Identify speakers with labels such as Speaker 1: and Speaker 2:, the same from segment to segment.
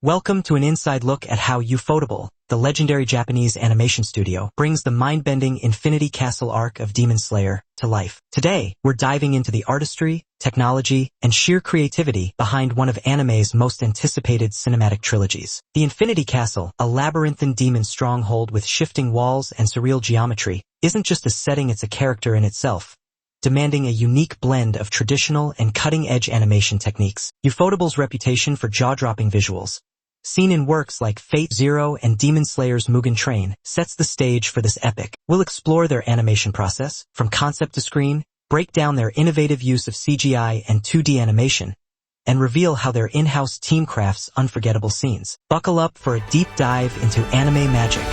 Speaker 1: Welcome to an inside look at how Ufotable, the legendary Japanese animation studio, brings the mind-bending Infinity Castle arc of Demon Slayer to life. Today, we're diving into the artistry, technology, and sheer creativity behind one of anime's most anticipated cinematic trilogies. The Infinity Castle, a labyrinthine demon stronghold with shifting walls and surreal geometry, isn't just a setting, it's a character in itself, demanding a unique blend of traditional and cutting-edge animation techniques. Ufotable's reputation for jaw-dropping visuals, seen in works like Fate Zero and Demon Slayer's Mugen Train, sets the stage for this epic. We'll explore their animation process, from concept to screen, break down their innovative use of CGI and 2D animation, and reveal how their in-house team crafts unforgettable scenes. Buckle up for a deep dive into anime magic.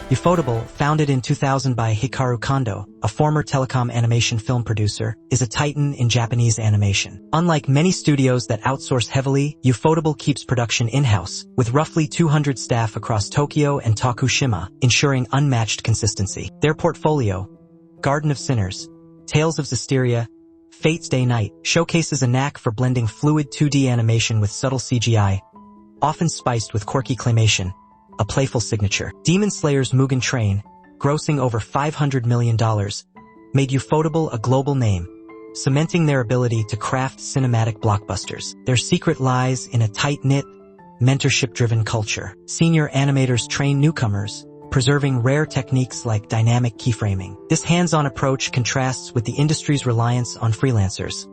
Speaker 1: Ufotable, founded in 2000 by Hikaru Kondo, a former telecom animation film producer, is a titan in Japanese animation. Unlike many studios that outsource heavily, Ufotable keeps production in-house, with roughly 200 staff across Tokyo and Tokushima, ensuring unmatched consistency. Their portfolio, Garden of Sinners, Tales of Zestiria, Fate's Day Night, showcases a knack for blending fluid 2D animation with subtle CGI, often spiced with quirky claymation, a playful signature. Demon Slayer's Mugen Train, grossing over $500 million, made Ufotable a global name, cementing their ability to craft cinematic blockbusters. Their secret lies in a tight-knit, mentorship-driven culture. Senior animators train newcomers, preserving rare techniques like dynamic keyframing. This hands-on approach contrasts with the industry's reliance on freelancers,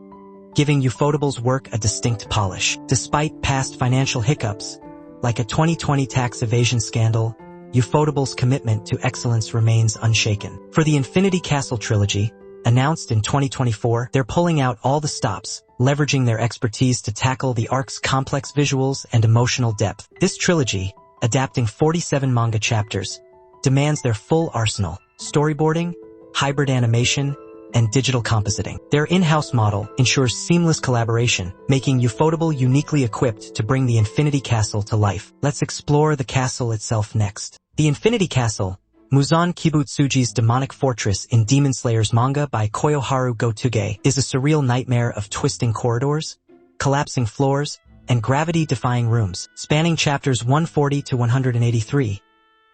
Speaker 1: giving Ufotable's work a distinct polish. Despite past financial hiccups, like a 2020 tax evasion scandal, Ufotable's commitment to excellence remains unshaken. For the Infinity Castle trilogy, announced in 2024, they're pulling out all the stops, leveraging their expertise to tackle the arc's complex visuals and emotional depth. This trilogy, adapting 47 manga chapters, demands their full arsenal: storyboarding, hybrid animation, and digital compositing. Their in-house model ensures seamless collaboration, making Ufotable uniquely equipped to bring the Infinity Castle to life. Let's explore the castle itself next. The Infinity Castle, Muzan Kibutsuji's demonic fortress in Demon Slayer's manga by Koyoharu Gotoge, is a surreal nightmare of twisting corridors, collapsing floors, and gravity-defying rooms. Spanning chapters 140 to 183,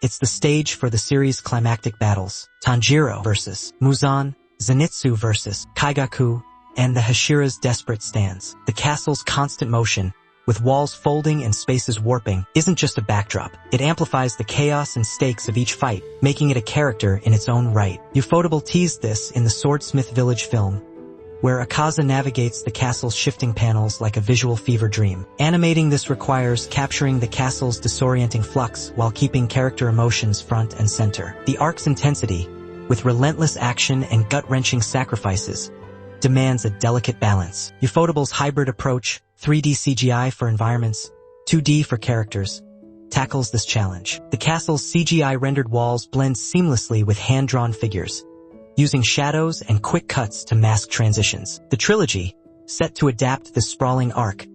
Speaker 1: it's the stage for the series' climactic battles: Tanjiro versus Muzan, Zenitsu versus Kaigaku, and the Hashira's desperate stands. The castle's constant motion, with walls folding and spaces warping, isn't just a backdrop. It amplifies the chaos and stakes of each fight, making it a character in its own right. Ufotable teased this in the Swordsmith Village film, where Akaza navigates the castle's shifting panels like a visual fever dream. Animating this requires capturing the castle's disorienting flux while keeping character emotions front and center. The arc's intensity, with relentless action and gut-wrenching sacrifices, demands a delicate balance. Ufotable's hybrid approach, 3D CGI for environments, 2D for characters, tackles this challenge. The castle's CGI-rendered walls blend seamlessly with hand-drawn figures, using shadows and quick cuts to mask transitions. The trilogy, set to adapt this sprawling arc,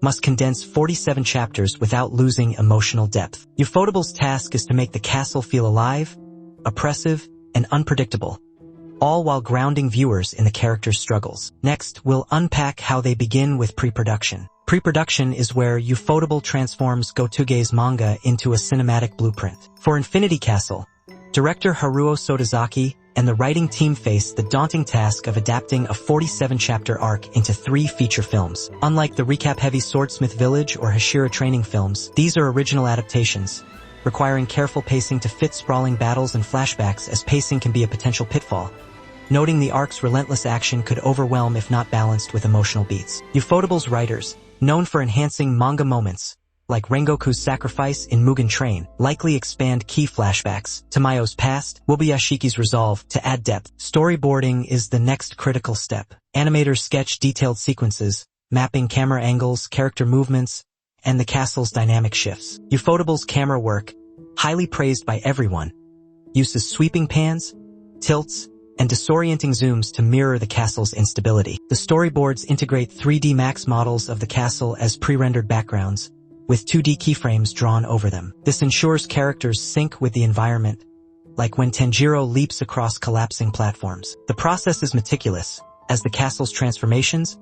Speaker 1: must condense 47 chapters without losing emotional depth. Ufotable's task is to make the castle feel alive, oppressive, and unpredictable, all while grounding viewers in the characters' struggles. Next, we'll unpack how they begin with pre-production. Pre-production is where Ufotable transforms Gotoge's manga into a cinematic blueprint. For Infinity Castle, director Haruo Sotozaki and the writing team face the daunting task of adapting a 47-chapter arc into 3 feature films. Unlike the recap-heavy Swordsmith Village or Hashira training films, these are original adaptations, requiring careful pacing to fit sprawling battles and flashbacks, as pacing can be a potential pitfall, noting the arc's relentless action could overwhelm if not balanced with emotional beats. Ufotable's writers, known for enhancing manga moments, like Rengoku's sacrifice in Mugen Train, likely expand key flashbacks. Tamayo's past, Wobuyashiki's resolve to add depth. Storyboarding is the next critical step. Animators sketch detailed sequences, mapping camera angles, character movements, and the castle's dynamic shifts. Ufotable's camera work, highly praised by everyone, uses sweeping pans, tilts, and disorienting zooms to mirror the castle's instability. The storyboards integrate 3D Max models of the castle as pre-rendered backgrounds, with 2D keyframes drawn over them. This ensures characters sync with the environment, like when Tanjiro leaps across collapsing platforms. The process is meticulous, as the castle's transformations,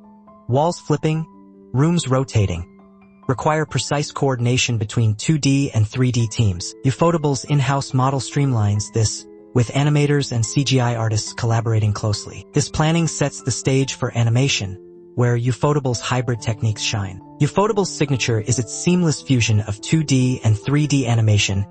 Speaker 1: walls flipping, Rooms rotating. Require precise coordination between 2D and 3D teams. Ufotable's in-house model streamlines this, with animators and CGI artists collaborating closely. This planning sets the stage for animation, where Ufotable's hybrid techniques shine. Ufotable's signature is its seamless fusion of 2D and 3D animation,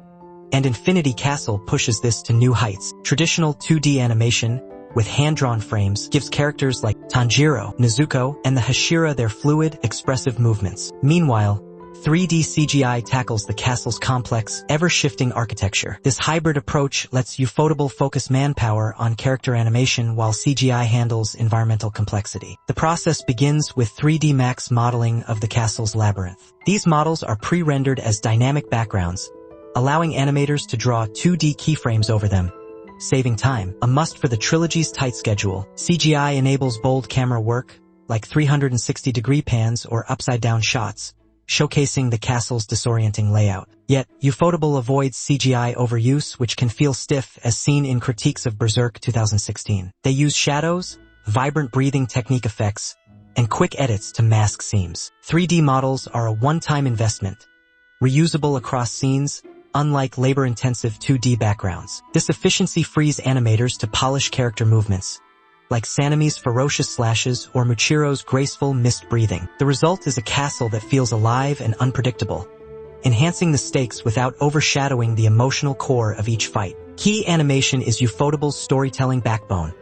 Speaker 1: and Infinity Castle pushes this to new heights. Traditional 2D animation, with hand-drawn frames, gives characters like Tanjiro, Nezuko, and the Hashira their fluid, expressive movements. Meanwhile, 3D CGI tackles the castle's complex, ever-shifting architecture. This hybrid approach lets Ufotable focus manpower on character animation while CGI handles environmental complexity. The process begins with 3D Max modeling of the castle's labyrinth. These models are pre-rendered as dynamic backgrounds, allowing animators to draw 2D keyframes over them, saving time. A must for the Trilogy's tight schedule. CGI enables bold camera work, like 360-degree pans or upside-down shots, showcasing the castle's disorienting layout. Yet, Ufotable avoids CGI overuse, which can feel stiff as seen in critiques of Berserk 2016. They use shadows, vibrant breathing technique effects, and quick edits to mask seams. 3D models are a one-time investment, reusable across scenes, unlike labor-intensive 2D backgrounds. This efficiency frees animators to polish character movements, like Sanemi's ferocious slashes or Muchiro's graceful mist breathing. The result is a castle that feels alive and unpredictable, enhancing the stakes without overshadowing the emotional core of each fight. Key animation is Ufotable's storytelling backbone,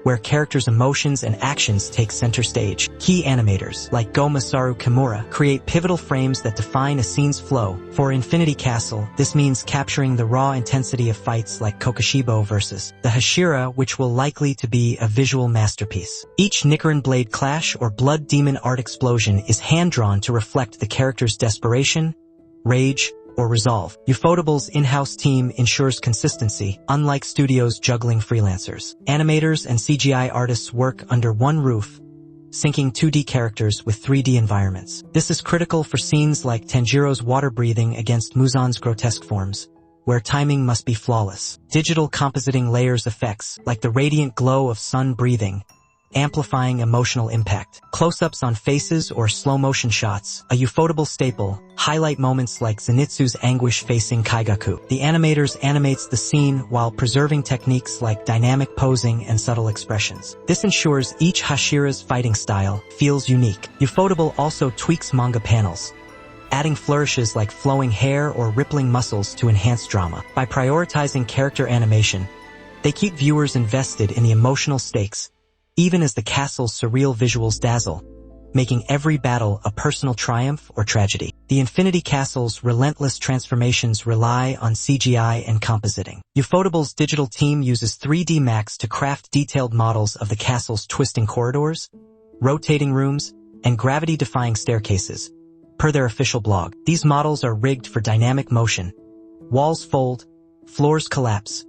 Speaker 1: where characters' emotions and actions take center stage. Key animators, like Go Masaru Kimura, create pivotal frames that define a scene's flow. For Infinity Castle, this means capturing the raw intensity of fights like Kokushibo versus the Hashira, which will likely to be a visual masterpiece. Each Nichiren blade clash or blood demon art explosion is hand-drawn to reflect the character's desperation, rage, or resolve. Ufotable's in-house team ensures consistency, unlike studios juggling freelancers. Animators and CGI artists work under one roof, syncing 2D characters with 3D environments. This is critical for scenes like Tanjiro's water breathing against Muzan's grotesque forms, where timing must be flawless. Digital compositing layers effects, like the radiant glow of sun breathing, amplifying emotional impact. Close-ups on faces or slow-motion shots, a Ufotable staple, highlight moments like Zenitsu's anguish facing Kaigaku. The animators animates the scene while preserving techniques like dynamic posing and subtle expressions. This ensures each Hashira's fighting style feels unique. Ufotable also tweaks manga panels, adding flourishes like flowing hair or rippling muscles to enhance drama. By prioritizing character animation, they keep viewers invested in the emotional stakes, even as the castle's surreal visuals dazzle, making every battle a personal triumph or tragedy. The Infinity Castle's relentless transformations rely on CGI and compositing. Ufotable's digital team uses 3D Max to craft detailed models of the castle's twisting corridors, rotating rooms, and gravity-defying staircases. Per their official blog, these models are rigged for dynamic motion. Walls fold, floors collapse,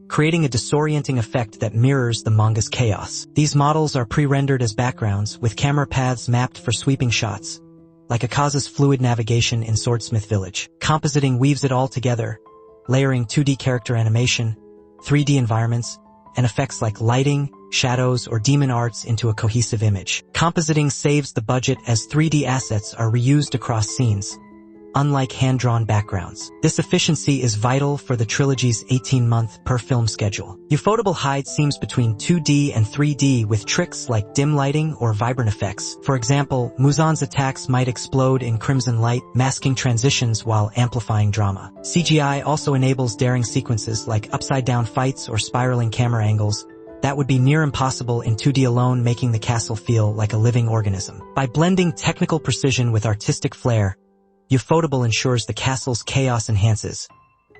Speaker 1: creating a disorienting effect that mirrors the manga's chaos. These models are pre-rendered as backgrounds, with camera paths mapped for sweeping shots, like Akaza's fluid navigation in Swordsmith Village. Compositing weaves it all together, layering 2D character animation, 3D environments, and effects like lighting, shadows, or demon arts into a cohesive image. Compositing saves the budget as 3D assets are reused across scenes, unlike hand-drawn backgrounds. This efficiency is vital for the Trilogy's 18-month per-film schedule. Ufotable hides seams between 2D and 3D with tricks like dim lighting or vibrant effects. For example, Muzan's attacks might explode in crimson light, masking transitions while amplifying drama. CGI also enables daring sequences like upside-down fights or spiraling camera angles that would be near impossible in 2D alone, making the castle feel like a living organism. By blending technical precision with artistic flair, Ufotable ensures the castle's chaos enhances,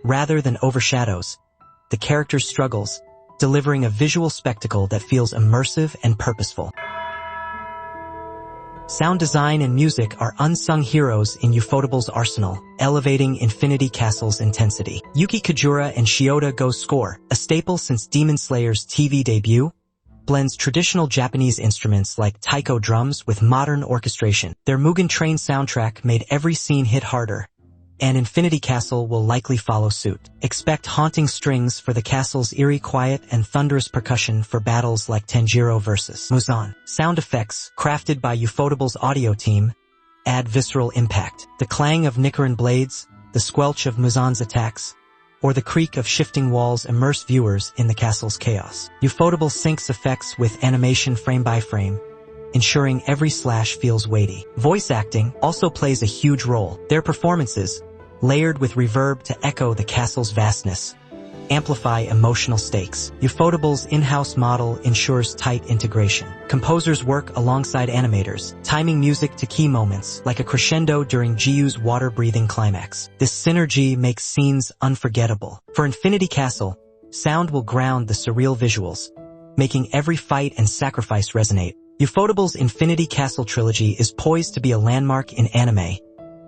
Speaker 1: rather than overshadows, the character's struggles, delivering a visual spectacle that feels immersive and purposeful. Sound design and music are unsung heroes in Ufotable's arsenal, elevating Infinity Castle's intensity. Yuki Kajura and Shiota Go's score, a staple since Demon Slayer's TV debut, blends traditional Japanese instruments like taiko drums with modern orchestration. Their Mugen Train soundtrack made every scene hit harder, and Infinity Castle will likely follow suit. Expect haunting strings for the castle's eerie quiet and thunderous percussion for battles like Tanjiro vs. Muzan. Sound effects, crafted by Ufotable's audio team, add visceral impact. The clang of Nichiren blades, the squelch of Muzan's attacks, or the creak of shifting walls immerse viewers in the castle's chaos. Ufotable syncs effects with animation frame by frame, ensuring every slash feels weighty. Voice acting also plays a huge role. Their performances, layered with reverb to echo the castle's vastness, amplify emotional stakes. Ufotable's in-house model ensures tight integration. Composers work alongside animators, timing music to key moments, like a crescendo during Jiu's water-breathing climax. This synergy makes scenes unforgettable. For Infinity Castle, sound will ground the surreal visuals, making every fight and sacrifice resonate. Ufotable's Infinity Castle trilogy is poised to be a landmark in anime,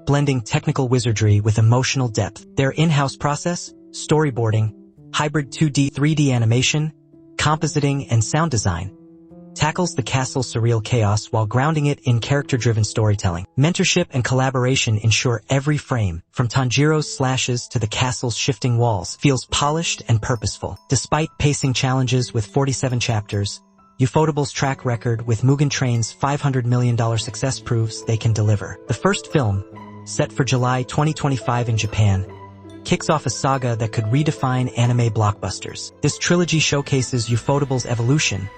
Speaker 1: blending technical wizardry with emotional depth. Their in-house process, storyboarding, hybrid 2D, 3D animation, compositing, and sound design, tackles the castle's surreal chaos while grounding it in character-driven storytelling. Mentorship and collaboration ensure every frame, from Tanjiro's slashes to the castle's shifting walls, feels polished and purposeful. Despite pacing challenges with 47 chapters, Ufotable's track record with Mugen Train's $500 million success proves they can deliver. The first film, set for July 2025 in Japan, kicks off a saga that could redefine anime blockbusters. This trilogy showcases Ufotable's evolution,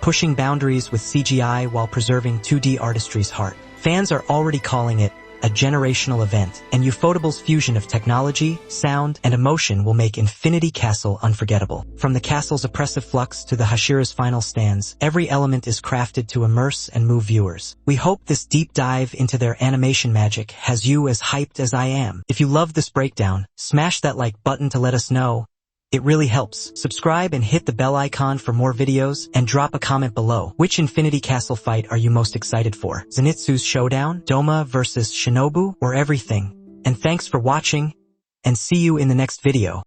Speaker 1: pushing boundaries with CGI while preserving 2D artistry's heart. Fans are already calling it a generational event, and Ufotable's fusion of technology, sound, and emotion will make Infinity Castle unforgettable. From the castle's oppressive flux to the Hashira's final stands, every element is crafted to immerse and move viewers. We hope this deep dive into their animation magic has you as hyped as I am. If you love this breakdown, smash that like button to let us know. It really helps. Subscribe and hit the bell icon for more videos, and drop a comment below. Which Infinity Castle fight are you most excited for? Zenitsu's showdown, Doma versus Shinobu, or everything? And thanks for watching, and see you in the next video.